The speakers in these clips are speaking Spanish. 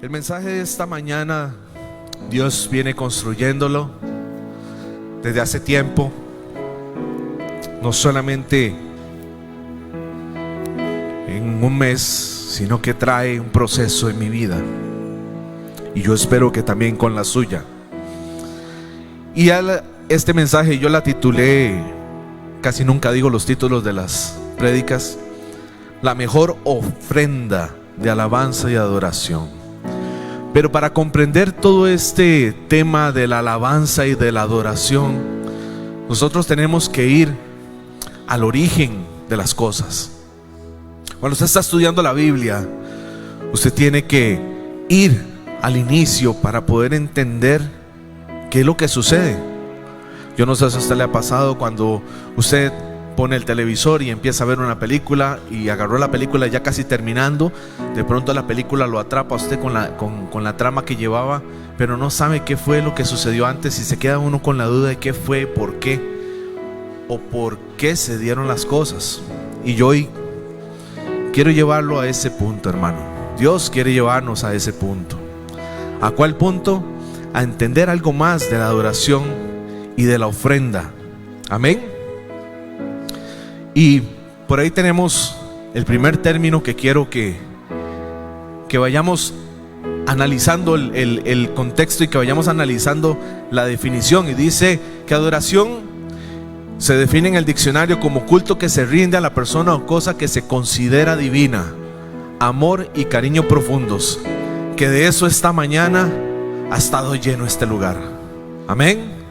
El mensaje de esta mañana, Dios viene construyéndolo desde hace tiempo, no solamente en un mes, sino que trae un proceso en mi vida, y yo espero que también con la suya. Y este mensaje yo la titulé, casi nunca digo los títulos de las prédicas, la mejor ofrenda de alabanza y adoración. Pero para comprender todo este tema de la alabanza y de la adoración, nosotros tenemos que ir al origen de las cosas. Cuando usted está estudiando la Biblia, usted tiene que ir al inicio para poder entender qué es lo que sucede. Yo no sé si a usted le ha pasado cuando usted pone el televisor y empieza a ver una película y agarró la película ya casi terminando. De pronto la película lo atrapa a usted con la trama que llevaba, pero no sabe qué fue lo que sucedió antes, y se queda uno con la duda de qué fue, por qué o por qué se dieron las cosas. Y yo hoy quiero llevarlo a ese punto, hermano. Dios quiere llevarnos a ese punto. ¿A cuál punto? A entender algo más de la adoración y de la ofrenda. Amén. Y por ahí tenemos el primer término que quiero que vayamos analizando el contexto y que vayamos analizando la definición. Y dice que adoración se define en el diccionario como culto que se rinde a la persona o cosa que se considera divina, amor y cariño profundos, que de eso esta mañana ha estado lleno este lugar. Amén.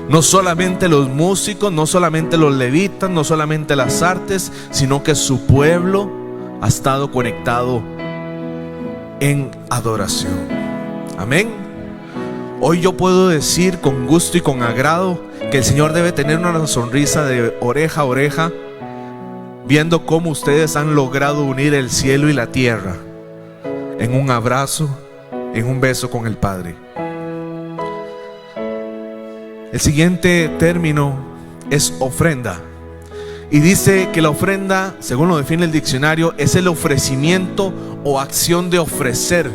No solamente los músicos, no solamente los levitas, no solamente las artes, sino que su pueblo ha estado conectado en adoración. Amén. Hoy yo puedo decir con gusto y con agrado que el Señor debe tener una sonrisa de oreja a oreja, viendo cómo ustedes han logrado unir el cielo y la tierra en un abrazo, en un beso con el Padre. El siguiente término es ofrenda. Y dice que la ofrenda, según lo define el diccionario, es el ofrecimiento o acción de ofrecer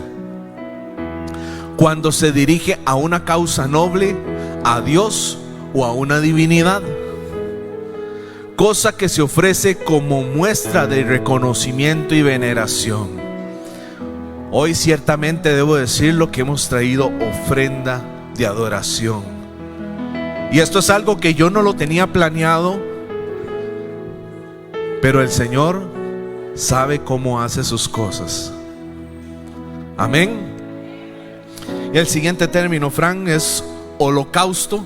cuando se dirige a una causa noble, a Dios o a una divinidad. Cosa que se ofrece como muestra de reconocimiento y veneración. Hoy ciertamente debo decirlo que hemos traído ofrenda de adoración. Y esto es algo que yo no lo tenía planeado, pero el Señor sabe cómo hace sus cosas. Amén. Y el siguiente término, Fran, es holocausto.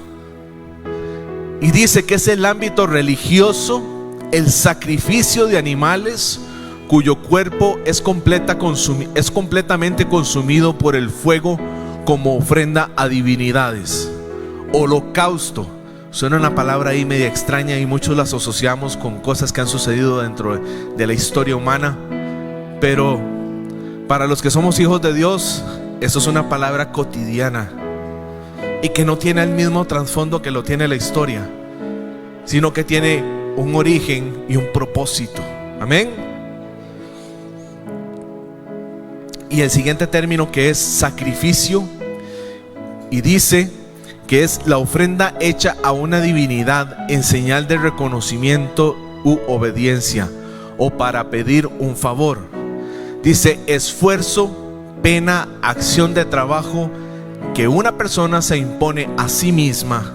Y dice que es el ámbito religioso, el sacrificio de animales cuyo cuerpo es completamente consumido por el fuego como ofrenda a divinidades. Holocausto suena una palabra ahí media extraña y muchos las asociamos con cosas que han sucedido dentro de la historia humana, pero para los que somos hijos de Dios, eso es una palabra cotidiana y que no tiene el mismo trasfondo que lo tiene la historia, sino que tiene un origen y un propósito. Amén. Y el siguiente término, que es sacrificio, y dice que es la ofrenda hecha a una divinidad en señal de reconocimiento u obediencia o para pedir un favor. Dice esfuerzo, pena, acción de trabajo que una persona se impone a sí misma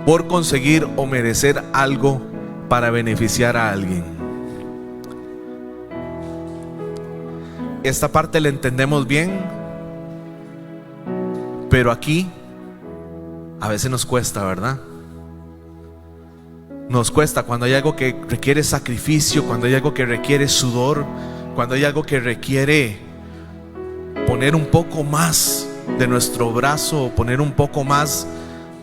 por conseguir o merecer algo para beneficiar a alguien. Esta parte la entendemos bien, pero aquí a veces nos cuesta, ¿verdad? Nos cuesta cuando hay algo que requiere sacrificio, cuando hay algo que requiere sudor, cuando hay algo que requiere poner un poco más de nuestro brazo, o poner un poco más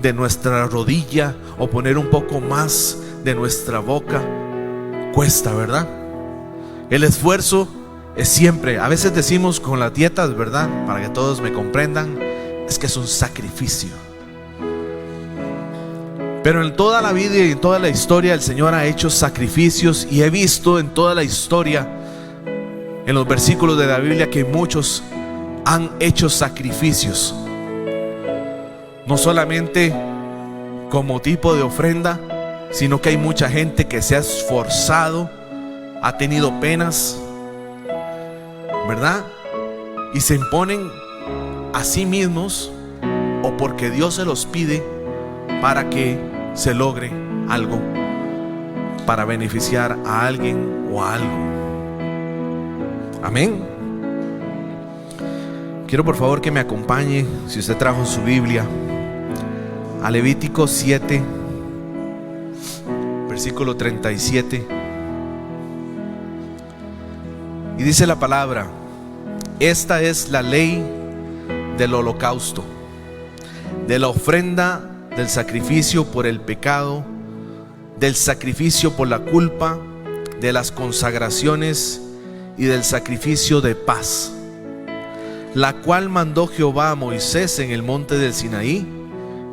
de nuestra rodilla, o poner un poco más de nuestra boca. Cuesta, ¿verdad? El esfuerzo es siempre, a veces decimos con las dietas, ¿verdad? Para que todos me comprendan, es que es un sacrificio. Pero en toda la vida y en toda la historia el Señor ha hecho sacrificios, y he visto en toda la historia en los versículos de la Biblia que muchos han hecho sacrificios, no solamente como tipo de ofrenda, sino que hay mucha gente que se ha esforzado, ha tenido penas, ¿verdad? Y se imponen a sí mismos, o porque Dios se los pide, para que se logre algo, para beneficiar a alguien o a algo. Amén. Quiero por favor que me acompañe, si usted trajo su Biblia, a Levítico 7, versículo 37. Y dice la palabra: esta es la ley del holocausto, de la ofrenda, del sacrificio por el pecado, del sacrificio por la culpa, de las consagraciones y del sacrificio de paz, la cual mandó Jehová a Moisés en el monte del Sinaí,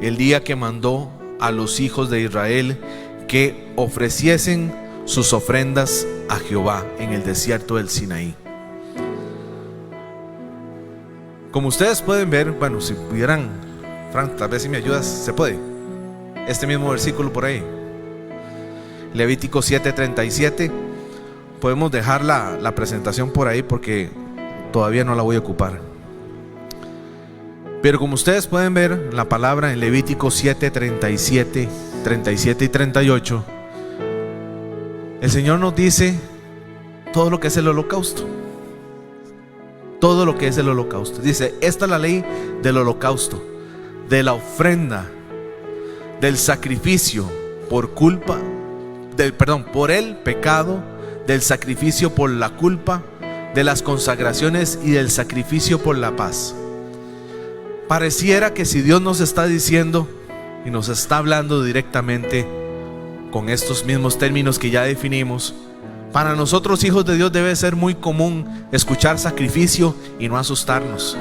el día que mandó a los hijos de Israel que ofreciesen sus ofrendas a Jehová en el desierto del Sinaí. Como ustedes pueden ver, bueno, si pudieran, Frank, tal vez si me ayudas, ¿se puede? Este mismo versículo por ahí, Levítico 7:37. Podemos dejar la presentación por ahí porque todavía no la voy a ocupar. Pero como ustedes pueden ver, la palabra en Levítico 7:37, 37 y 38, el Señor nos dice todo lo que es el holocausto. Todo lo que es el holocausto. Dice: esta es la ley del holocausto, de la ofrenda, del sacrificio por culpa, por el pecado, del sacrificio por la culpa, de las consagraciones y del sacrificio por la paz. Pareciera que si Dios nos está diciendo y nos está hablando directamente con estos mismos términos que ya definimos, para nosotros hijos de Dios debe ser muy común escuchar sacrificio y no asustarnos,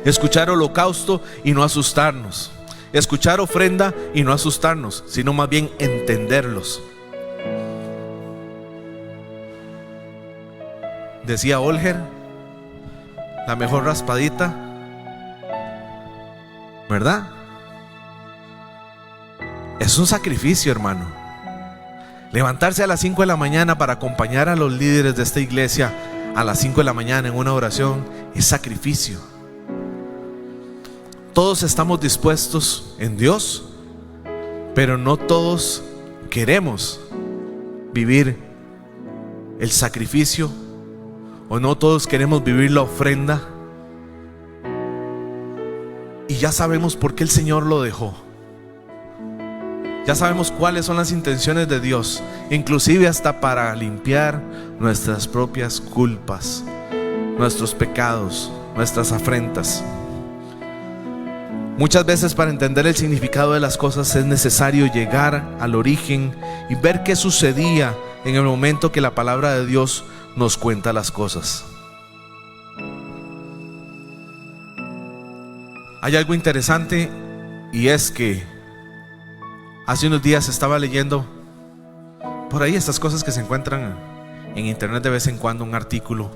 escuchar holocausto y no asustarnos, escuchar ofrenda y no asustarnos, sino más bien entenderlos. Decía Olger, la mejor raspadita, ¿verdad? Es un sacrificio, hermano. Levantarse a las 5 de la mañana para acompañar a los líderes de esta iglesia a las 5 de la mañana en una oración es sacrificio. Todos estamos dispuestos en Dios, pero no todos queremos vivir el sacrificio, o no todos queremos vivir la ofrenda. Y ya sabemos por qué el Señor lo dejó. Ya sabemos cuáles son las intenciones de Dios, inclusive hasta para limpiar nuestras propias culpas, nuestros pecados, nuestras afrentas. Muchas veces para entender el significado de las cosas es necesario llegar al origen y ver qué sucedía en el momento que la palabra de Dios nos cuenta las cosas. Hay algo interesante, y es que hace unos días estaba leyendo por ahí estas cosas que se encuentran en internet de vez en cuando, un artículo,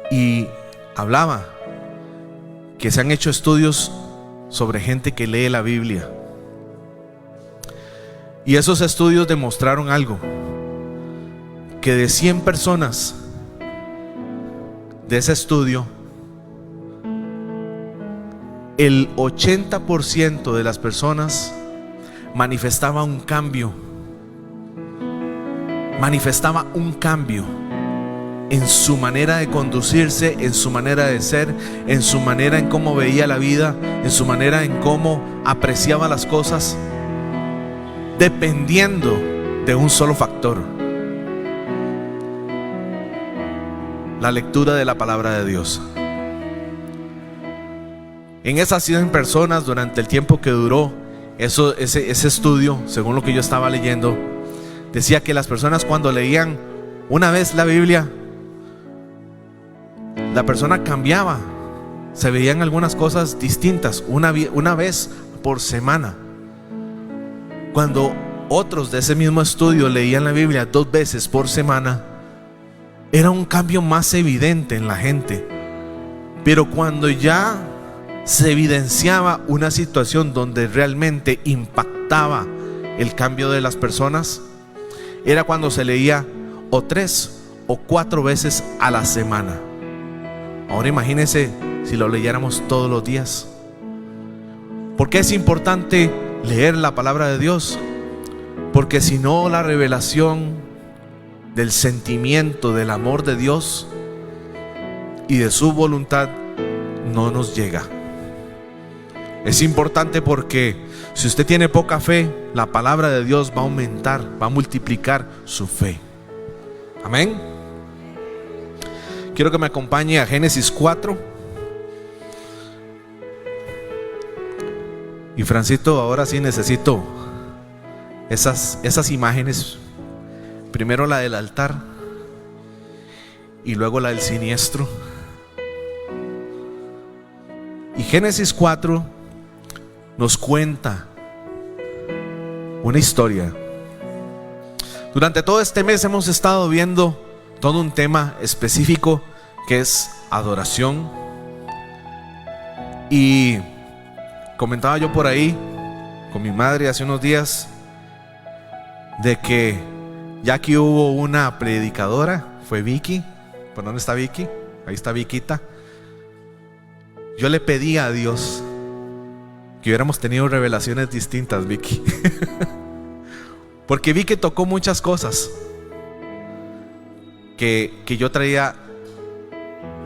y hablaba que se han hecho estudios sobre gente que lee la Biblia, y esos estudios demostraron algo: que de 100 personas de ese estudio, el 80% de las personas manifestaba un cambio en su manera de conducirse, en su manera de ser, en su manera en cómo veía la vida, en su manera en cómo apreciaba las cosas, dependiendo de un solo factor: la lectura de la palabra de Dios. En esas 100 personas, durante el tiempo que duró ese estudio, según lo que yo estaba leyendo, decía que las personas, cuando leían una vez la Biblia, la persona cambiaba, se veían algunas cosas distintas una vez por semana. Cuando otros de ese mismo estudio leían la Biblia 2 veces por semana, era un cambio más evidente en la gente. Pero cuando ya se evidenciaba una situación donde realmente impactaba el cambio de las personas, era cuando se leía o 3 o 4 veces a la semana. Ahora imagínense si lo leyéramos todos los días. ¿Por qué es importante leer la palabra de Dios? Porque si no, la revelación del sentimiento del amor de Dios y de su voluntad no nos llega. Es importante porque si usted tiene poca fe, la palabra de Dios va a aumentar, va a multiplicar su fe. Amén. Quiero que me acompañe a Génesis 4. Y Francito, ahora sí necesito esas imágenes. Primero la del altar y luego la del siniestro. Y Génesis 4 nos cuenta una historia. Durante todo este mes hemos estado viendo todo un tema específico que es adoración. Y comentaba yo por ahí con mi madre hace unos días de que ya que hubo una predicadora, fue Vicky. ¿Por dónde está Vicky? Ahí está Viquita. Yo le pedí a Dios que hubiéramos tenido revelaciones distintas, Vicky. Porque vi que tocó muchas cosas que yo traía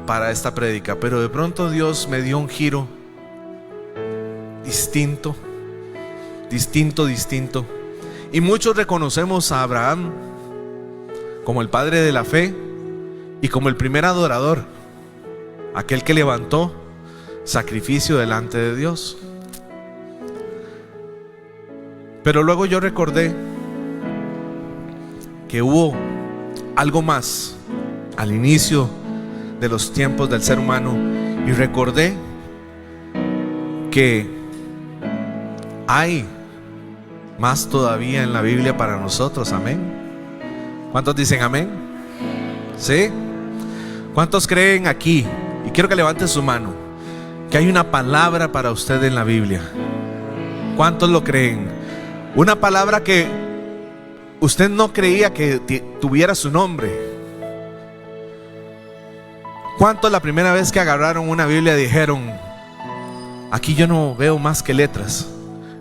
para esta prédica, pero de pronto Dios me dio un giro distinto. Y muchos reconocemos a Abraham como el padre de la fe y como el primer adorador, aquel que levantó sacrificio delante de Dios. Pero luego yo recordé que hubo algo más al inicio de los tiempos del ser humano, y recordé que hay más todavía en la Biblia para nosotros. Amén. ¿Cuántos dicen amén? ¿Sí? ¿Cuántos creen aquí? Y quiero que levanten su mano que hay una palabra para usted en la Biblia. ¿Cuántos lo creen? Una palabra que usted no creía que tuviera su nombre. ¿Cuántos la primera vez que agarraron una Biblia dijeron: aquí yo no veo más que letras?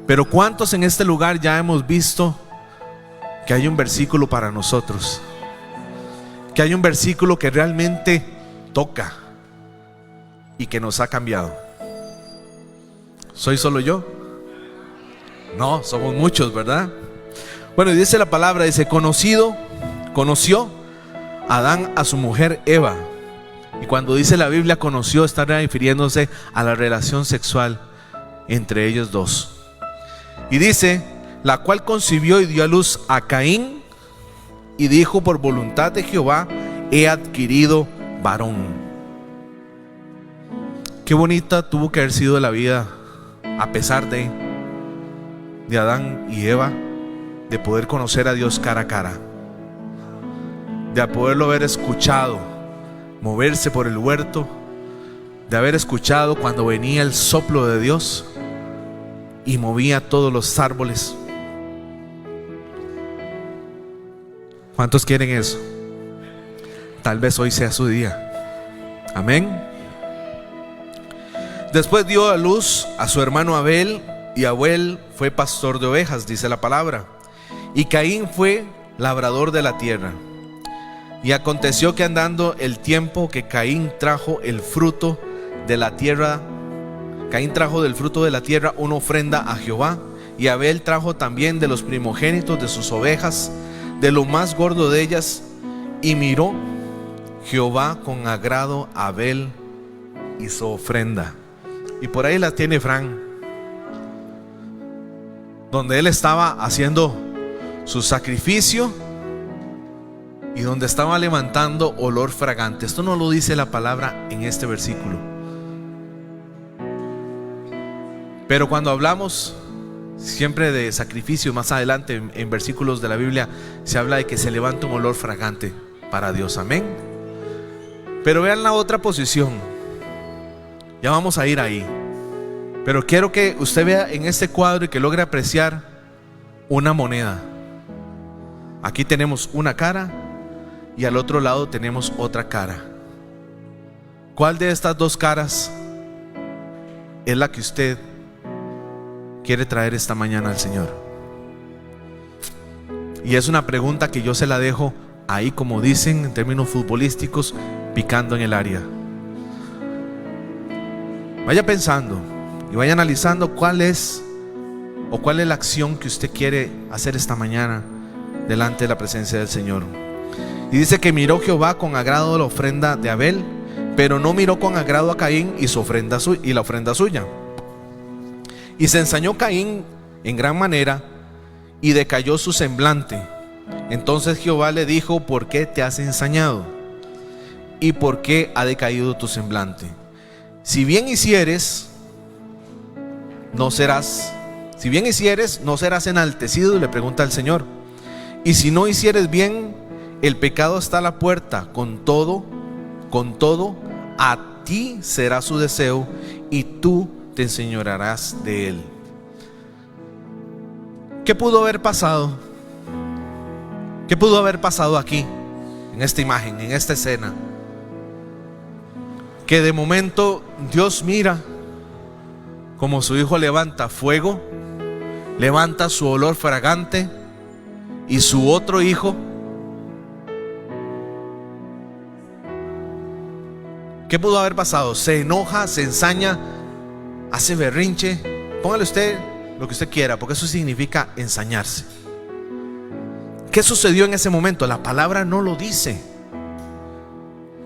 Pero ¿cuántos en este lugar ya hemos visto que hay un versículo para nosotros? Que hay un versículo que realmente toca y que nos ha cambiado. ¿Soy solo yo? No, somos muchos, ¿verdad? Bueno, y dice la palabra, dice: conoció Adán a su mujer Eva. Y cuando dice la Biblia conoció, está refiriéndose a la relación sexual entre ellos dos. Y dice: la cual concibió y dio a luz a Caín, y dijo: por voluntad de Jehová he adquirido varón. Qué bonita tuvo que haber sido la vida, a pesar de Adán y Eva, de poder conocer a Dios cara a cara, de poderlo haber escuchado moverse por el huerto, de haber escuchado cuando venía el soplo de Dios y movía todos los árboles. ¿Cuántos quieren eso? Tal vez hoy sea su día. Amén. Después dio a luz a su hermano Abel, y Abel fue pastor de ovejas, dice la palabra, y Caín fue labrador de la tierra. Y aconteció que andando el tiempo que Caín trajo el fruto de la tierra, Caín trajo del fruto de la tierra una ofrenda a Jehová, y Abel trajo también de los primogénitos de sus ovejas, de lo más gordo de ellas, y miró Jehová con agrado a Abel y su ofrenda. Y por ahí la tiene Fran, donde él estaba haciendo su sacrificio y donde estaba levantando olor fragante. Esto no lo dice la palabra en este versículo, pero cuando hablamos siempre de sacrificio, más adelante en versículos de la Biblia se habla de que se levanta un olor fragante para Dios. Amén. Pero vean la otra posición. Ya vamos a ir ahí. Pero quiero que usted vea en este cuadro y que logre apreciar una moneda. Aquí tenemos una cara y al otro lado tenemos otra cara. ¿Cuál de estas dos caras es la que usted quiere traer esta mañana al Señor? Y es una pregunta que yo se la dejo ahí, como dicen en términos futbolísticos, picando en el área. Vaya pensando y vaya analizando cuál es la acción que usted quiere hacer esta mañana delante de la presencia del Señor. Y dice que miró Jehová con agrado la ofrenda de Abel, pero no miró con agrado a Caín y la ofrenda suya. Y se ensañó Caín en gran manera y decayó su semblante. Entonces Jehová le dijo: ¿por qué te has ensañado? ¿Y por qué ha decaído tu semblante? Si bien hicieres, no serás enaltecido, le pregunta el Señor. Y si no hicieres bien, el pecado está a la puerta. Con todo, a ti será su deseo y tú te enseñorearás de él. ¿Qué pudo haber pasado? ¿Qué pudo haber pasado aquí, en esta imagen, en esta escena? Que de momento Dios mira como su hijo levanta fuego, levanta su olor fragante, y su otro hijo, ¿qué pudo haber pasado? Se enoja, se ensaña, hace berrinche. Póngale usted lo que usted quiera, porque eso significa ensañarse. ¿Qué sucedió en ese momento? La palabra no lo dice.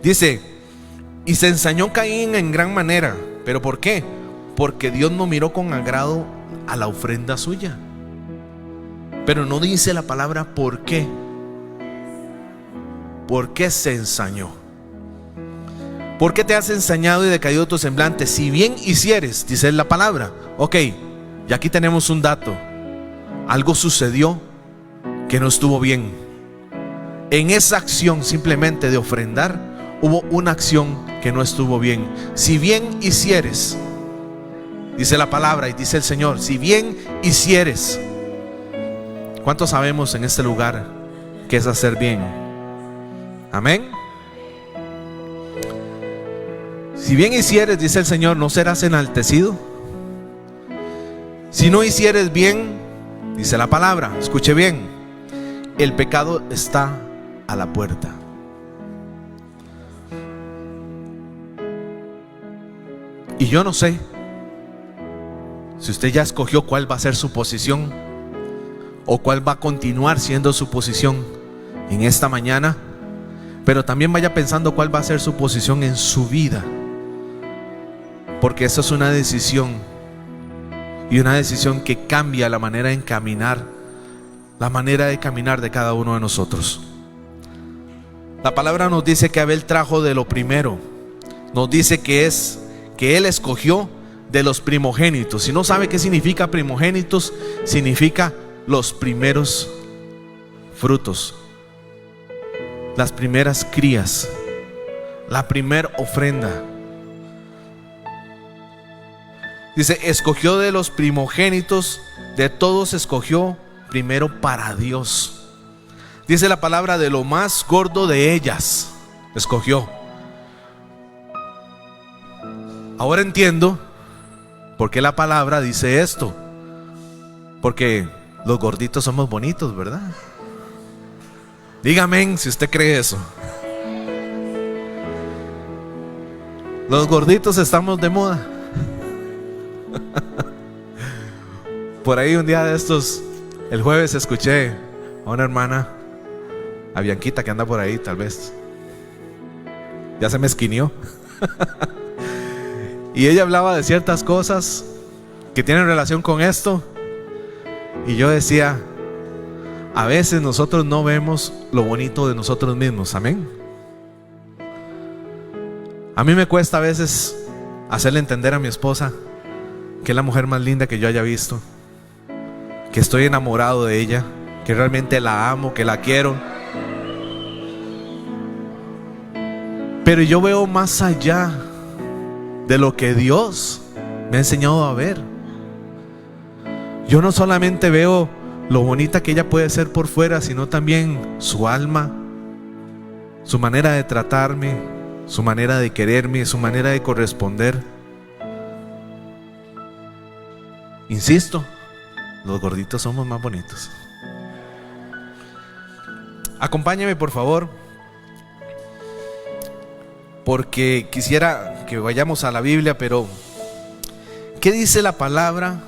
Dice: y se ensañó Caín en gran manera. ¿Pero por qué? Porque Dios no miró con agrado a la ofrenda suya. Pero no dice la palabra por qué. ¿Por qué se ensañó? ¿Por qué te has ensañado y decaído tu semblante? Si bien hicieres, dice la palabra. Ok, y aquí tenemos un dato. Algo sucedió que no estuvo bien. En esa acción simplemente de ofrendar, hubo una acción que no estuvo bien. Si bien hicieres, dice la palabra y dice el Señor, si bien hicieres. ¿Cuántos sabemos en este lugar que es hacer bien? Amén. Si bien hicieres, dice el Señor, no serás enaltecido. Si no hicieres bien, dice la palabra, escuche bien, el pecado está a la puerta. Y yo no sé si usted ya escogió cuál va a ser su posición o cuál va a continuar siendo su posición en esta mañana, pero también vaya pensando cuál va a ser su posición en su vida, porque eso es una decisión, y una decisión que cambia la manera de caminar de cada uno de nosotros. La palabra nos dice que Abel trajo de lo primero. Nos dice que él escogió de los primogénitos. Si no sabe qué significa primogénitos, significa los primeros frutos, las primeras crías, la primera ofrenda. Dice, escogió de los primogénitos, de todos escogió primero para Dios. Dice la palabra, de lo más gordo de ellas escogió. Ahora entiendo por qué la palabra dice esto. Porque los gorditos somos bonitos, ¿verdad? Dígame si usted cree eso. Los gorditos estamos de moda. Por ahí un día de estos, el jueves, escuché a una hermana, a Bianquita, que anda por ahí, tal vez ya se me esquinió. Y ella hablaba de ciertas cosas que tienen relación con esto. Y yo decía, a veces nosotros no vemos lo bonito de nosotros mismos. Amén. A mí me cuesta a veces hacerle entender a mi esposa que es la mujer más linda que yo haya visto, que estoy enamorado de ella, que realmente la amo, que la quiero. Pero yo veo más allá de lo que Dios me ha enseñado a ver. Yo no solamente veo lo bonita que ella puede ser por fuera, sino también su alma, su manera de tratarme, su manera de quererme, su manera de corresponder. Insisto, los gorditos somos más bonitos. Acompáñame, por favor, porque quisiera que vayamos a la Biblia, pero ¿qué dice la palabra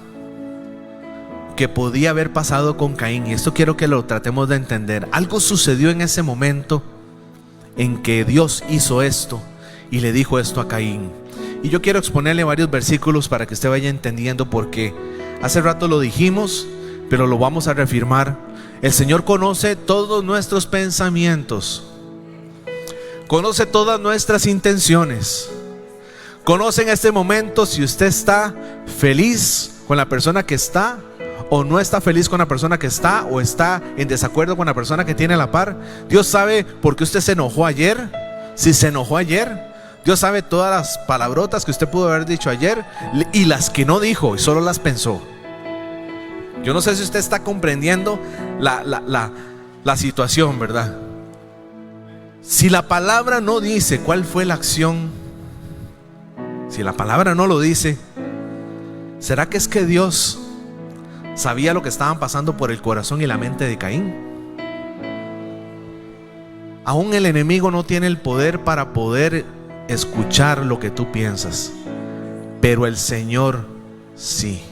que podía haber pasado con Caín? Y esto quiero que lo tratemos de entender. Algo sucedió en ese momento en que Dios hizo esto y le dijo esto a Caín. Y yo quiero exponerle varios versículos para que usted vaya entendiendo, porque hace rato lo dijimos, pero lo vamos a reafirmar. El Señor conoce todos nuestros pensamientos, conoce todas nuestras intenciones, conoce en este momento si usted está feliz con la persona que está, o no está feliz con la persona que está, o está en desacuerdo con la persona que tiene a la par. Dios sabe por qué usted se enojó ayer, si se enojó ayer. Dios sabe todas las palabrotas que usted pudo haber dicho ayer y las que no dijo y solo las pensó. Yo no sé si usted está comprendiendo la situación, ¿verdad? Si la palabra no dice cuál fue la acción, si la palabra no lo dice, ¿será que es que Dios sabía lo que estaban pasando por el corazón y la mente de Caín? Aún el enemigo no tiene el poder para poder escuchar lo que tú piensas, pero el Señor sí.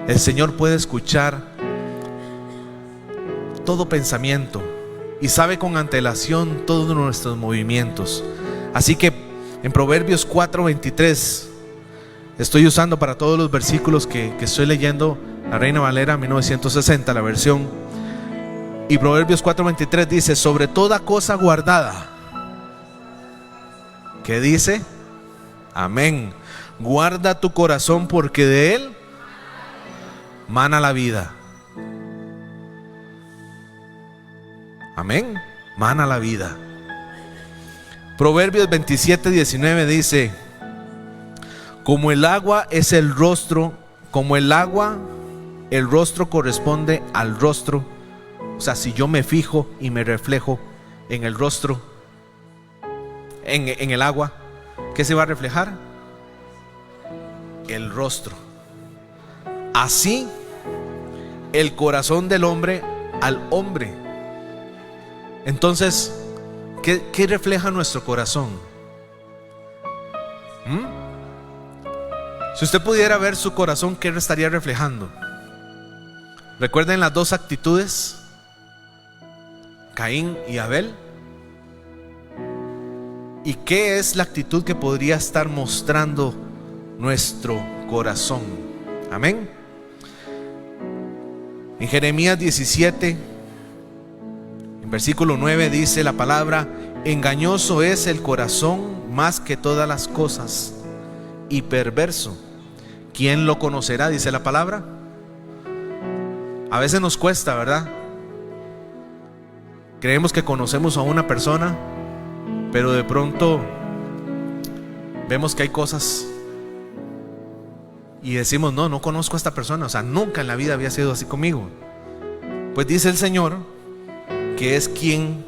El Señor puede escuchar todo pensamiento y sabe con antelación todos nuestros movimientos. Así que en Proverbios 4:23, estoy usando para todos los versículos que estoy leyendo la Reina Valera 1960, la versión. Y Proverbios 4:23 dice: sobre toda cosa guardada. ¿Qué dice? Amén. Guarda tu corazón, porque de él mana la vida. Amén. Mana la vida. Proverbios 27:19 dice: como el agua es el rostro, como el agua, el rostro corresponde al rostro. O sea, si yo me fijo y me reflejo en el rostro, en el agua, ¿qué se va a reflejar? El rostro. Así el corazón del hombre al hombre. Entonces, ¿qué refleja nuestro corazón? Si usted pudiera ver su corazón, ¿qué estaría reflejando? ¿Recuerden las dos actitudes? Caín y Abel. ¿Y qué es la actitud que podría estar mostrando nuestro corazón? Amén. En Jeremías 17, en versículo 9 dice la palabra: engañoso es el corazón más que todas las cosas, y perverso, ¿quién lo conocerá? Dice la palabra. A veces nos cuesta, ¿verdad? Creemos que conocemos a una persona, pero de pronto vemos que hay cosas y decimos: no conozco a esta persona, o sea, nunca en la vida había sido así conmigo. Pues dice el Señor que es quien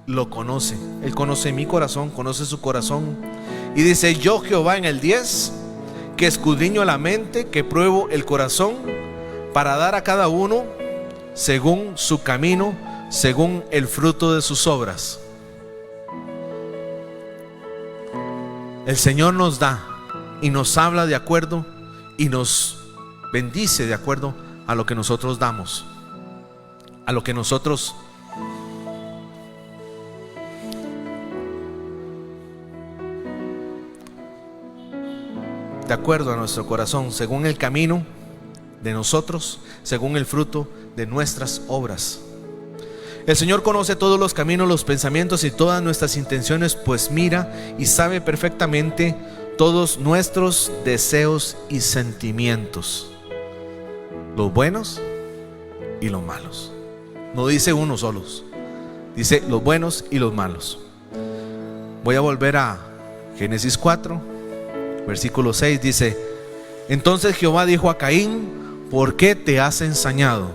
lo conoce. Él conoce mi corazón, conoce su corazón. Y dice: yo Jehová en el 10, que escudriño la mente, que pruebo el corazón, para dar a cada uno según su camino, según el fruto de sus obras. El Señor nos da y nos habla de acuerdo y nos bendice de acuerdo a lo que nosotros damos, a lo que nosotros de acuerdo a nuestro corazón, según el camino de nosotros, según el fruto de nuestras obras. El Señor conoce todos los caminos, los pensamientos y todas nuestras intenciones, pues mira y sabe perfectamente todos nuestros deseos y sentimientos, los buenos y los malos. No dice unos solos, dice los buenos y los malos. Voy a volver a Génesis 4, versículo 6. Dice: entonces Jehová dijo a Caín: ¿por qué te has ensañado?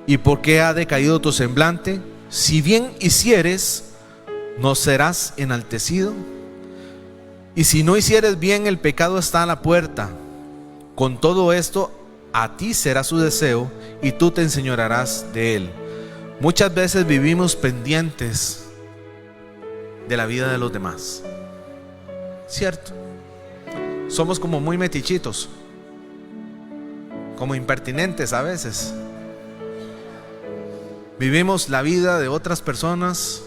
¿Y por qué ha decaído tu semblante? Si bien hicieres, ¿no serás enaltecido? Y si no hicieres bien, el pecado está a la puerta. Con todo esto, a ti será su deseo, y tú te enseñorearás de él. Muchas veces vivimos pendientes de la vida de los demás, ¿cierto? Somos como muy metichitos, como impertinentes a veces. Vivimos la vida de otras personas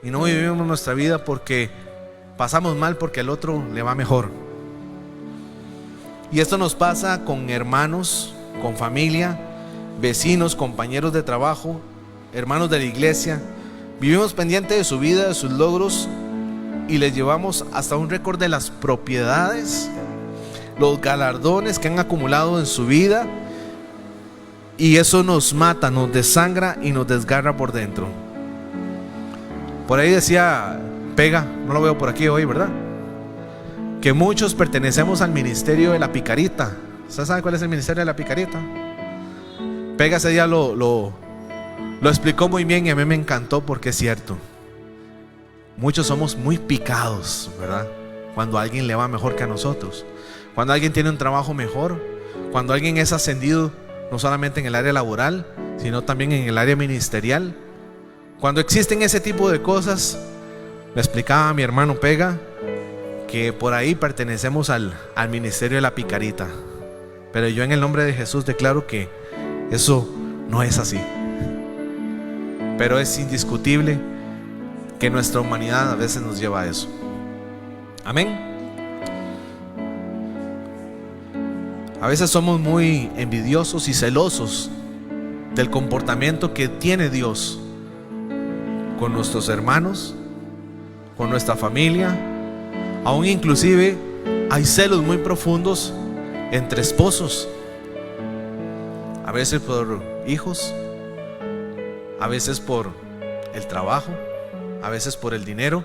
y no vivimos nuestra vida porque pasamos mal porque al otro le va mejor. Y esto nos pasa con hermanos, con familia, vecinos, compañeros de trabajo, hermanos de la iglesia. Vivimos pendientes de su vida, de sus logros, y les llevamos hasta un récord de las propiedades, los galardones que han acumulado en su vida, y eso nos mata, nos desangra y nos desgarra por dentro. Por ahí decía Pega, no lo veo por aquí hoy, ¿verdad?, que muchos pertenecemos al ministerio de la picarita. ¿Usted sabe cuál es el ministerio de la picarita? Pega ese día lo explicó muy bien y a mí me encantó, porque es cierto. Muchos somos muy picados, ¿verdad?, cuando a alguien le va mejor que a nosotros, cuando alguien tiene un trabajo mejor, cuando alguien es ascendido no solamente en el área laboral, sino también en el área ministerial. Cuando existen ese tipo de cosas, me explicaba mi hermano Pega que por ahí pertenecemos al ministerio de la picarita. Pero yo en el nombre de Jesús declaro que eso no es así. Pero es indiscutible que nuestra humanidad a veces nos lleva a eso. Amén. A veces somos muy envidiosos y celosos del comportamiento que tiene Dios con nuestros hermanos, con nuestra familia. Aún inclusive hay celos muy profundos entre esposos, a veces por hijos, a veces por el trabajo, a veces por el dinero,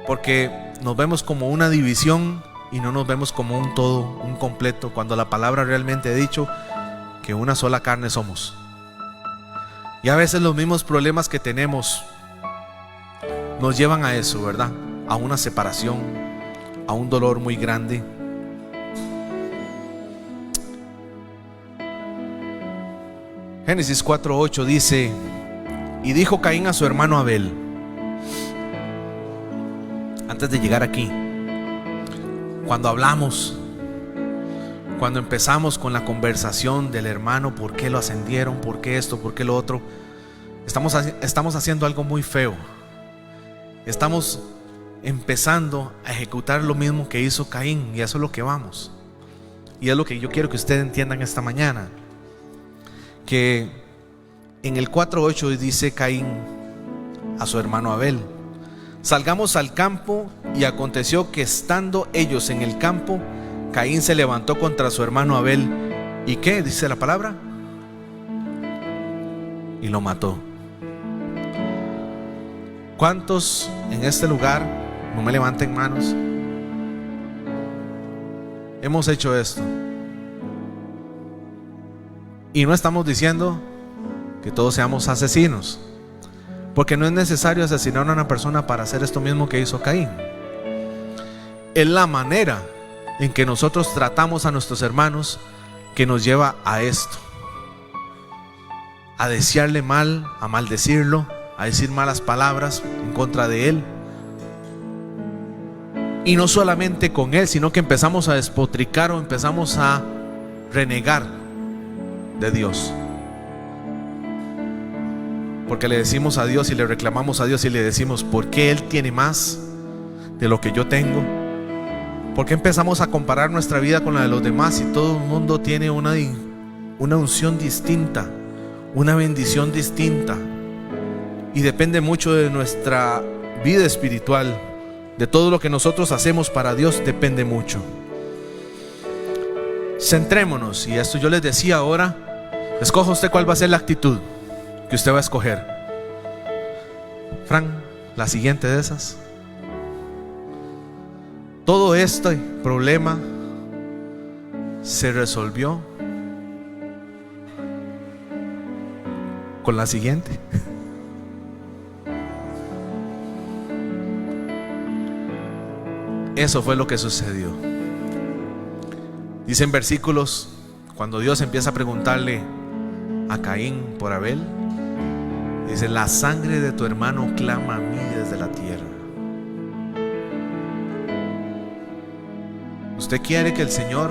porque nos vemos como una división y no nos vemos como un todo, un completo, cuando la palabra realmente ha dicho que una sola carne somos. Y a veces los mismos problemas que tenemos nos llevan a eso, ¿verdad?, a una separación, a un dolor muy grande. Génesis 4:8 dice: y dijo Caín a su hermano Abel. Antes de llegar aquí, cuando hablamos, cuando empezamos con la conversación del hermano, por qué lo ascendieron, por qué esto, por qué lo otro, estamos haciendo algo muy feo. Estamos empezando a ejecutar lo mismo que hizo Caín, y eso es lo que vamos. Y es lo que yo quiero que ustedes entiendan esta mañana, que en el 4:8 dice Caín a su hermano Abel: salgamos al campo. Y aconteció que estando ellos en el campo, Caín se levantó contra su hermano Abel. ¿Y qué dice la palabra? Y lo mató. ¿Cuántos en este lugar, no me levanten manos, hemos hecho esto? Y no estamos diciendo que todos seamos asesinos, porque no es necesario asesinar a una persona para hacer esto mismo que hizo Caín. Es la manera en que nosotros tratamos a nuestros hermanos que nos lleva a esto, a desearle mal, a maldecirlo, a decir malas palabras en contra de él. Y no solamente con él, sino que empezamos a despotricar o empezamos a renegar de Dios, porque le decimos a Dios y le reclamamos a Dios y le decimos: ¿por qué Él tiene más de lo que yo tengo? ¿Por qué empezamos a comparar nuestra vida con la de los demás, y todo el mundo tiene una unción distinta, una bendición distinta? Y depende mucho de nuestra vida espiritual, de todo lo que nosotros hacemos para Dios, depende mucho. Centrémonos, y esto yo les decía ahora, escoja usted cuál va a ser la actitud que usted va a escoger. Fran, la siguiente de esas. Todo este problema se resolvió con la siguiente. Eso fue lo que sucedió. Dicen versículos, cuando Dios empieza a preguntarle a Caín por Abel, dice: la sangre de tu hermano clama a mí desde la tierra. ¿Usted quiere que el Señor,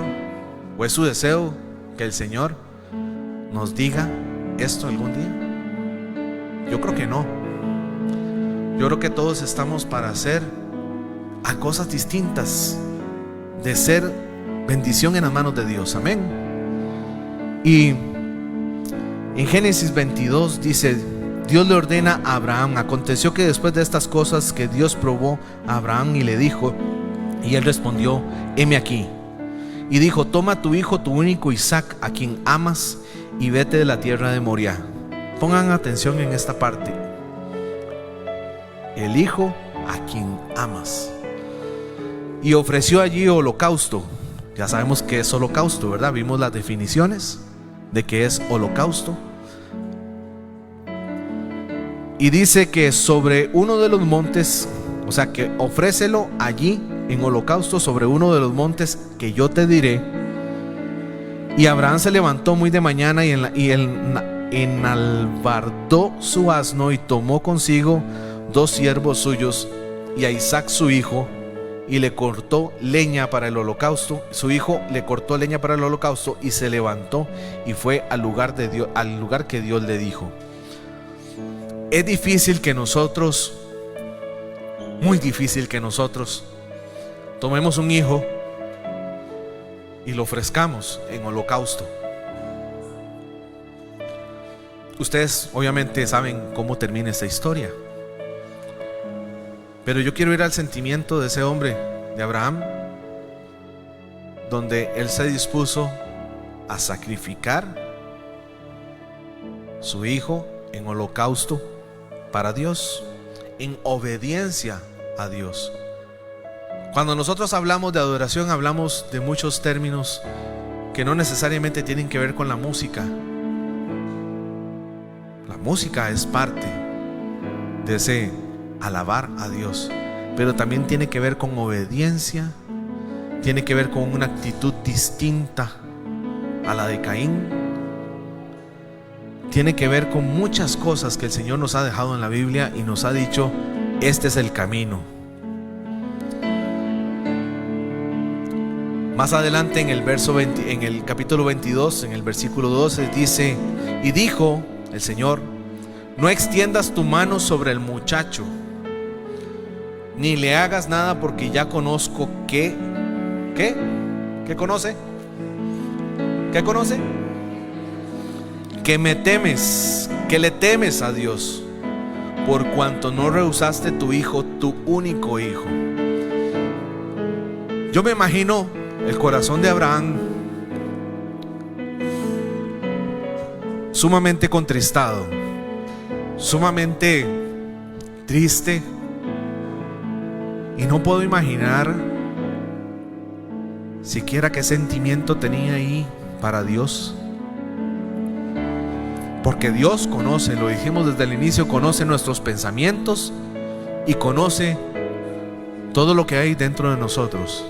o es su deseo que el Señor nos diga esto algún día? Yo creo que no. Yo creo que todos estamos para hacer a cosas distintas, de ser bendición en las manos de Dios. Amén. Y en Génesis 22 dice: Dios le ordena a Abraham. Aconteció que después de estas cosas que Dios probó a Abraham y le dijo, y él respondió: heme aquí. Y dijo: toma tu hijo, tu único Isaac, a quien amas, y vete de la tierra de Moriah. Pongan atención en esta parte. El hijo a quien amas. Y ofreció allí holocausto. Ya sabemos que es holocausto, ¿verdad? Vimos las definiciones de qué es holocausto. Y dice que sobre uno de los montes, o sea, que ofrécelo allí en holocausto sobre uno de los montes que yo te diré. Y Abraham se levantó muy de mañana y enalbardó su asno y tomó consigo 2 siervos suyos y a Isaac su hijo, y le cortó leña para el holocausto. Su hijo le cortó leña para el holocausto y se levantó y fue al lugar de Dios, al lugar que Dios le dijo. Es difícil que nosotros, muy difícil que nosotros tomemos un hijo y lo ofrezcamos en holocausto. Ustedes obviamente saben cómo termina esta historia, pero yo quiero ir al sentimiento de ese hombre, de Abraham, donde él se dispuso a sacrificar su hijo en holocausto para Dios, en obediencia a Dios. Cuando nosotros hablamos de adoración, hablamos de muchos términos que no necesariamente tienen que ver con la música. La música es parte de ese alabar a Dios, pero también tiene que ver con obediencia, tiene que ver con una actitud distinta a la de Caín, tiene que ver con muchas cosas que el Señor nos ha dejado en la Biblia y nos ha dicho: este es el camino. Más adelante en el verso 20, en el capítulo 22, en el versículo 12 dice: y dijo el Señor: no extiendas tu mano sobre el muchacho, ni le hagas nada, porque ya conozco que ¿qué conoce? ¿Qué conoce? Que me temes, que le temes a Dios, por cuanto no rehusaste tu hijo, tu único hijo. Yo me imagino el corazón de Abraham sumamente contristado, sumamente triste, y no puedo imaginar siquiera qué sentimiento tenía ahí para Dios, porque Dios conoce, lo dijimos desde el inicio, conoce nuestros pensamientos y conoce todo lo que hay dentro de nosotros.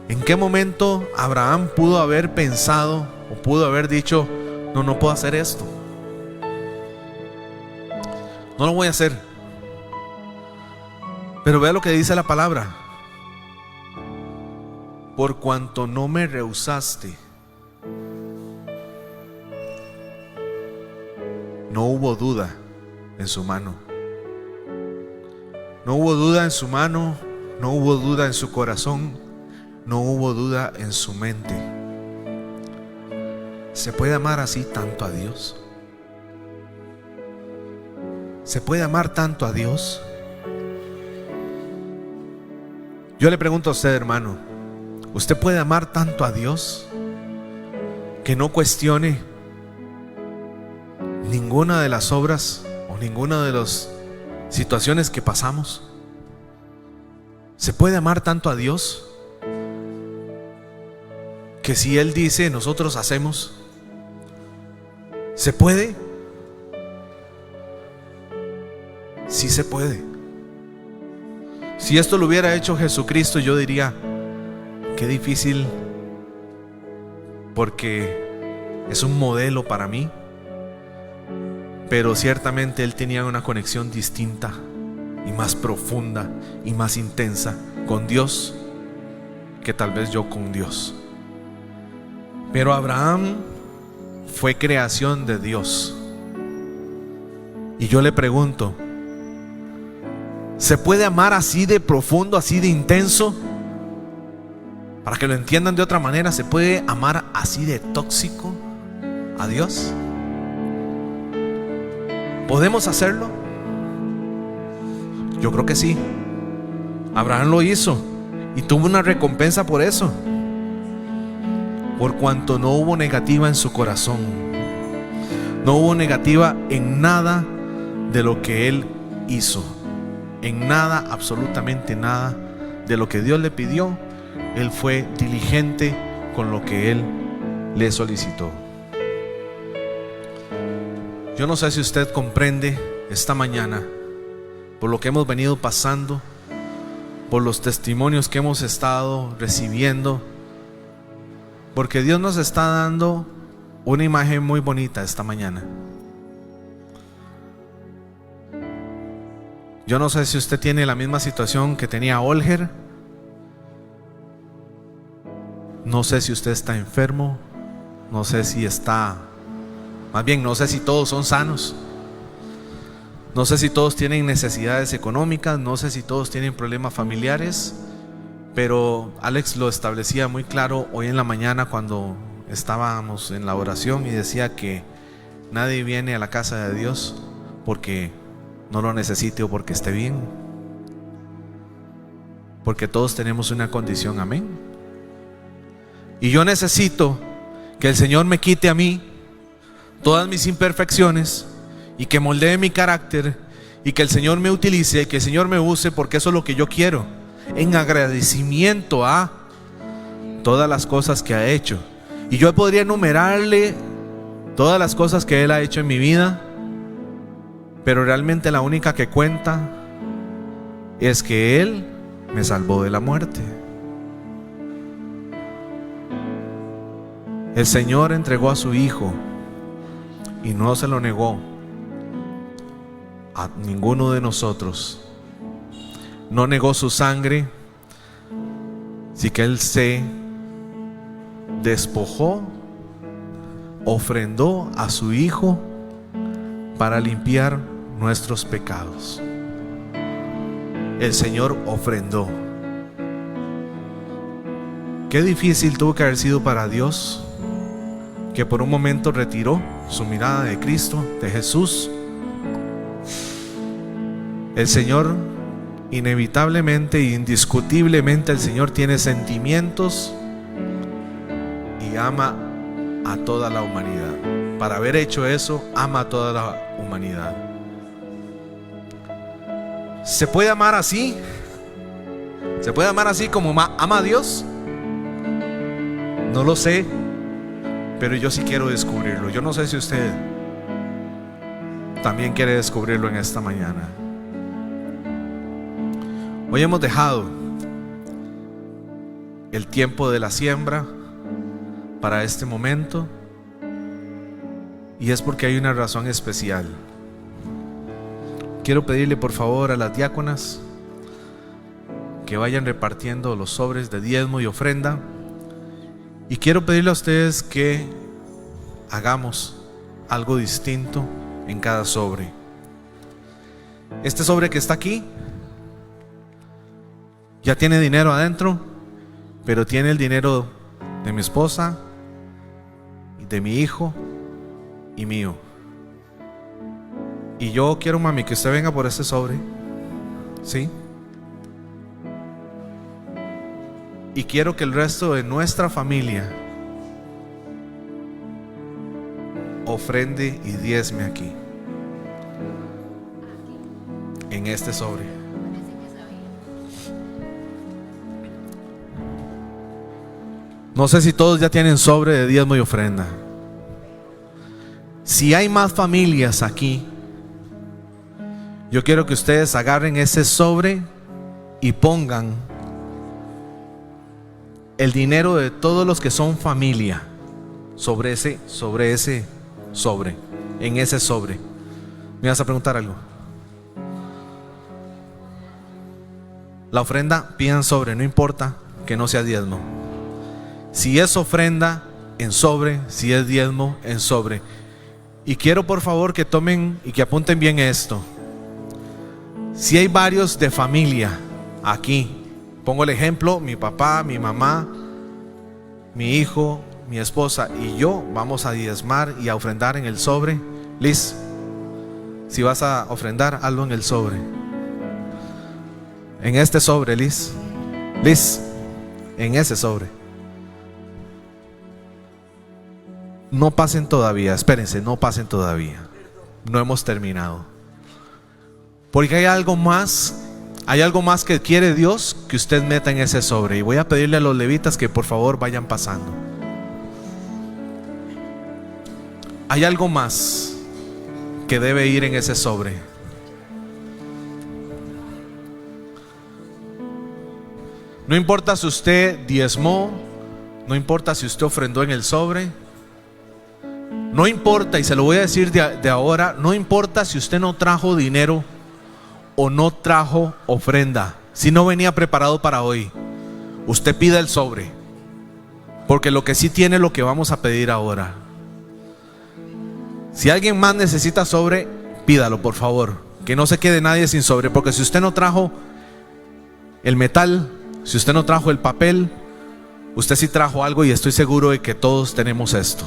¿En qué momento Abraham pudo haber pensado o pudo haber dicho: no puedo hacer esto, no lo voy a hacer? Pero vea lo que dice la palabra: por cuanto no me rehusaste. No hubo duda en su mano. No hubo duda en su mano, no hubo duda en su corazón, no hubo duda en su mente. ¿Se puede amar así tanto a Dios? ¿Se puede amar tanto a Dios? Yo le pregunto a usted, hermano, ¿usted puede amar tanto a Dios que no cuestione ninguna de las obras o ninguna de los situaciones que pasamos? ¿Se puede amar tanto a Dios que si Él dice, nosotros hacemos? ¿Se puede? Sí se puede. Si esto lo hubiera hecho Jesucristo, yo diría, qué difícil, porque es un modelo para mí. Pero ciertamente Él tenía una conexión distinta y más profunda y más intensa con Dios que tal vez yo con Dios. Pero Abraham fue creación de Dios. Y yo le pregunto, ¿se puede amar así de profundo, así de intenso? Para que lo entiendan de otra manera, ¿se puede amar así de tóxico a Dios? ¿Podemos hacerlo? Yo creo que sí. Abraham lo hizo y tuvo una recompensa por eso, por cuanto no hubo negativa en su corazón. No hubo negativa en nada de lo que él hizo. En nada, absolutamente nada de lo que Dios le pidió. Él fue diligente con lo que Él le solicitó. Yo no sé si usted comprende esta mañana, por lo que hemos venido pasando, por los testimonios que hemos estado recibiendo, porque Dios nos está dando una imagen muy bonita esta mañana. Yo no sé si usted tiene la misma situación que tenía Olger. No sé si usted está enfermo. No sé si está, más bien no sé si todos son sanos. No sé si todos tienen necesidades económicas. No sé si todos tienen problemas familiares. Pero Alex lo establecía muy claro hoy en la mañana cuando estábamos en la oración, y decía que nadie viene a la casa de Dios porque no lo necesite o porque esté bien, porque todos tenemos una condición. Amén. Y yo necesito que el Señor me quite a mí todas mis imperfecciones y que moldee mi carácter, y que el Señor me utilice, que el Señor me use, porque eso es lo que yo quiero, en agradecimiento a todas las cosas que ha hecho. Y yo podría enumerarle todas las cosas que Él ha hecho en mi vida, pero realmente la única que cuenta es que Él me salvó de la muerte. El Señor entregó a su Hijo y no se lo negó a ninguno de nosotros. No negó su sangre, así que Él se despojó, ofrendó a su Hijo para limpiar nuestros pecados. El Señor ofrendó. Qué difícil tuvo que haber sido para Dios, que por un momento retiró su mirada de Cristo, de Jesús. El Señor, inevitablemente e indiscutiblemente, el Señor tiene sentimientos y ama a toda la humanidad. Para haber hecho eso, ama a toda la humanidad. ¿Se puede amar así? ¿Se puede amar así como ama a Dios? No lo sé, pero yo sí quiero descubrirlo. Yo no sé si usted también quiere descubrirlo en esta mañana. Hoy hemos dejado el tiempo de la siembra para este momento, y es porque hay una razón especial. Quiero pedirle por favor a las diáconas que vayan repartiendo los sobres de diezmo y ofrenda, y quiero pedirle a ustedes que hagamos algo distinto en cada sobre. Este sobre que está aquí ya tiene dinero adentro, pero tiene el dinero de mi esposa, de mi hijo y mío. Y yo quiero, mami, que usted venga por este sobre, ¿sí? Y quiero que el resto de nuestra familia ofrende y diezme aquí, en este sobre. No sé si todos ya tienen sobre de diezmo y ofrenda. Si hay más familias aquí, yo quiero que ustedes agarren ese sobre y pongan el dinero de todos los que son familia sobre ese sobre, en ese sobre. ¿Me vas a preguntar algo? La ofrenda, pidan sobre, no importa que no sea diezmo. Si es ofrenda, en sobre. Si es diezmo, en sobre. Y quiero por favor que tomen y que apunten bien esto. Si hay varios de familia aquí, pongo el ejemplo, mi papá, mi mamá, mi hijo, mi esposa y yo vamos a diezmar y a ofrendar en el sobre. Liz, si vas a ofrendar, hazlo en el sobre. En este sobre, Liz. Liz, en ese sobre. No pasen todavía, espérense, no pasen todavía. No hemos terminado. Porque hay algo más que quiere Dios que usted meta en ese sobre. Y voy a pedirle a los levitas que por favor vayan pasando. Hay algo más que debe ir en ese sobre. No importa si usted diezmó, no importa si usted ofrendó en el sobre. No importa, y se lo voy a decir de ahora, no importa si usted no trajo dinero o no trajo ofrenda, si no venía preparado para hoy, usted pida el sobre, porque lo que sí tiene es lo que vamos a pedir ahora. Si alguien más necesita sobre, pídalo por favor, que no se quede nadie sin sobre, porque si usted no trajo el metal, si usted no trajo el papel, usted sí trajo algo, y estoy seguro de que todos tenemos esto.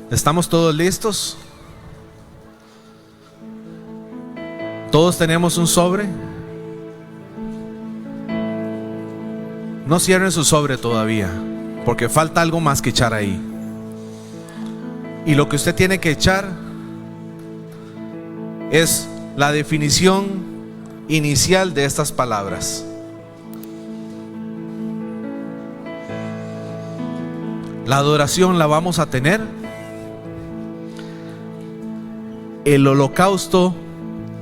¿Estamos todos listos? ¿Todos tenemos un sobre? No cierren su sobre todavía, porque falta algo más que echar ahí. Y lo que usted tiene que echar es la definición inicial de estas palabras. La adoración la vamos a tener. El holocausto,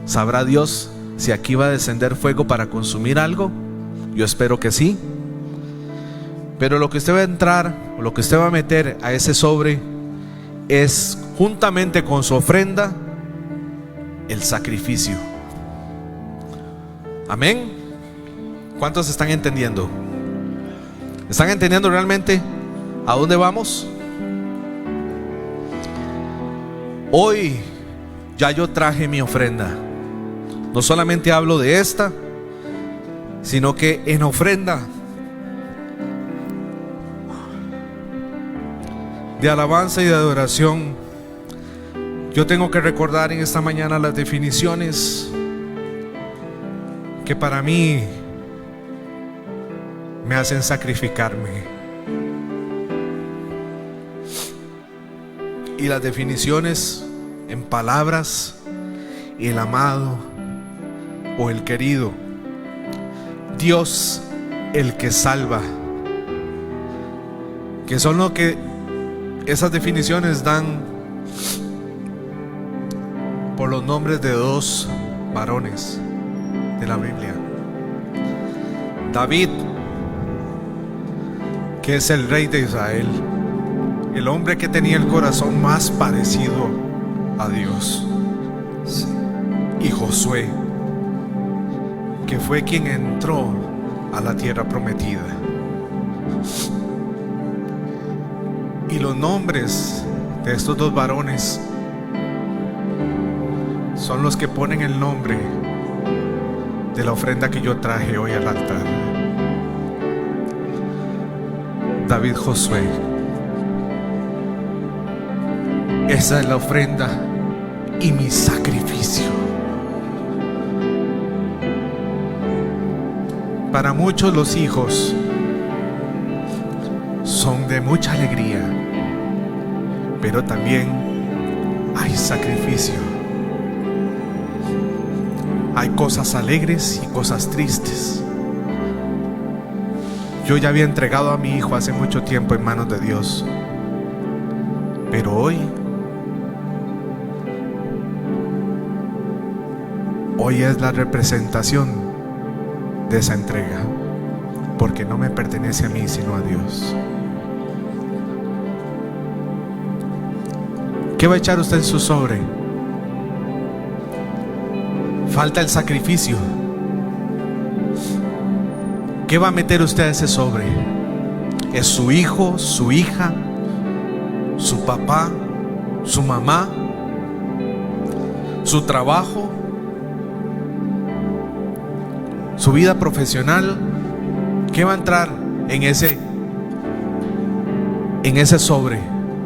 sabrá Dios si aquí va a descender fuego para consumir algo. Yo espero que sí. Pero lo que usted va a entrar, o lo que usted va a meter a ese sobre, es juntamente con su ofrenda el sacrificio. Amén. ¿Cuántos están entendiendo? ¿Están entendiendo realmente a dónde vamos? Hoy ya yo traje mi ofrenda. No solamente hablo de esta, sino que en ofrenda de alabanza y de adoración, yo tengo que recordar en esta mañana las definiciones que para mí me hacen sacrificarme. Y las definiciones en palabras: el amado o el querido, Dios el que salva, que son lo que esas definiciones dan por los nombres de dos varones de la Biblia. David, que es el rey de Israel, el hombre que tenía el corazón más parecido a Dios. Y Josué, que fue quien entró a la tierra prometida. Y los nombres de estos dos varones son los que ponen el nombre de la ofrenda que yo traje hoy al altar. David, Josué. Esa es la ofrenda y mi sacrificio. Para muchos los hijos son de mucha alegría, pero también hay sacrificio. Hay cosas alegres y cosas tristes. Yo ya había entregado a mi hijo hace mucho tiempo en manos de Dios, pero hoy es la representación de esa entrega, porque no me pertenece a mí sino a Dios. ¿Qué va a echar usted en su sobre? Falta el sacrificio. ¿Qué va a meter usted a ese sobre? ¿Es su hijo, su hija, su papá, su mamá, su trabajo, su vida profesional? ¿Qué va a entrar en ese sobre?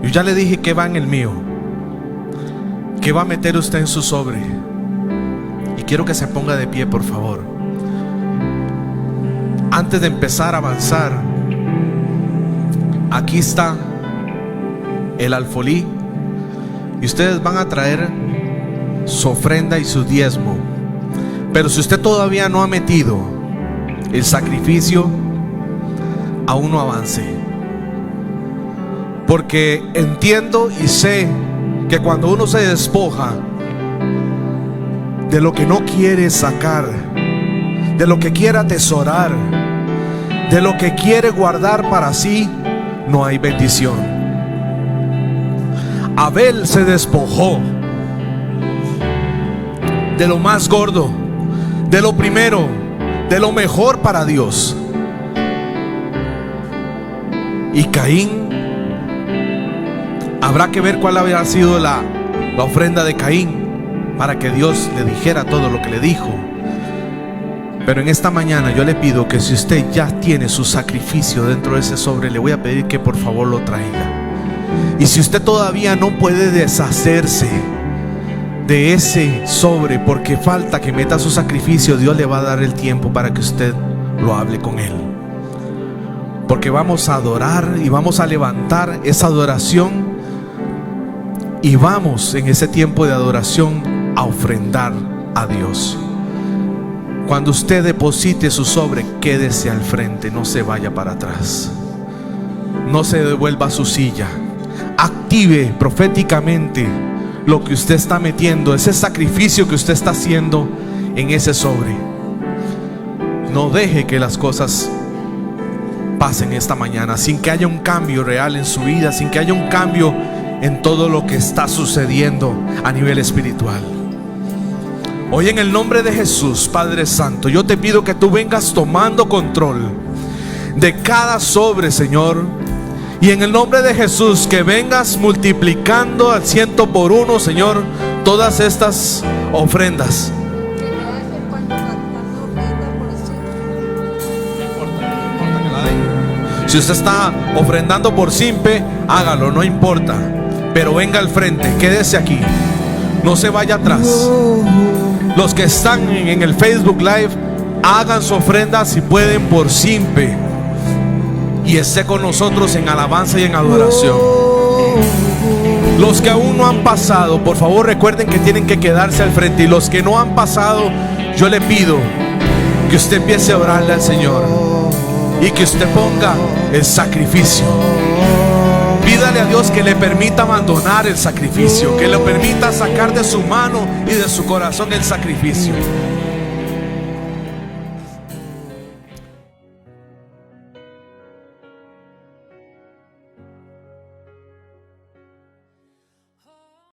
Yo ya le dije que va en el mío. ¿Qué va a meter usted en su sobre? Y quiero que se ponga de pie, por favor. Antes de empezar a avanzar, aquí está el alfolí, y ustedes van a traer su ofrenda y su diezmo. Pero si usted todavía no ha metido el sacrificio, aún no avance, porque entiendo y sé que cuando uno se despoja de lo que no quiere sacar, de lo que quiere atesorar, de lo que quiere guardar para sí, no hay bendición. Abel se despojó de lo más gordo, de lo primero, de lo mejor para Dios. Y Caín, habrá que ver cuál había sido la ofrenda de Caín para que Dios le dijera todo lo que le dijo. Pero en esta mañana yo le pido que si usted ya tiene su sacrificio dentro de ese sobre, le voy a pedir que por favor lo traiga. Y si usted todavía no puede deshacerse de ese sobre porque falta que meta su sacrificio, Dios le va a dar el tiempo para que usted lo hable con Él. Porque vamos a adorar y vamos a levantar esa adoración, y vamos en ese tiempo de adoración a ofrendar a Dios. Cuando usted deposite su sobre, quédese al frente, no se vaya para atrás, no se devuelva a su silla. Active proféticamente lo que usted está metiendo, ese sacrificio que usted está haciendo en ese sobre. No deje que las cosas pasen esta mañana sin que haya un cambio real en su vida, sin que haya un cambio en todo lo que está sucediendo a nivel espiritual. Hoy en el nombre de Jesús, Padre Santo, yo te pido que tú vengas tomando control de cada sobre, Señor. Y en el nombre de Jesús, que vengas multiplicando al 100 por 1, Señor, todas estas ofrendas. Si usted está ofrendando por simple, hágalo, no importa. Pero venga al frente, quédese aquí, no se vaya atrás. Los que están en el Facebook Live, hagan su ofrenda si pueden por simple, y esté con nosotros en alabanza y en adoración. Los que aún no han pasado, por favor recuerden que tienen que quedarse al frente. Y los que no han pasado, yo le pido que usted empiece a orarle al Señor y que usted ponga el sacrificio. Pídale a Dios que le permita abandonar el sacrificio, que le permita sacar de su mano y de su corazón el sacrificio.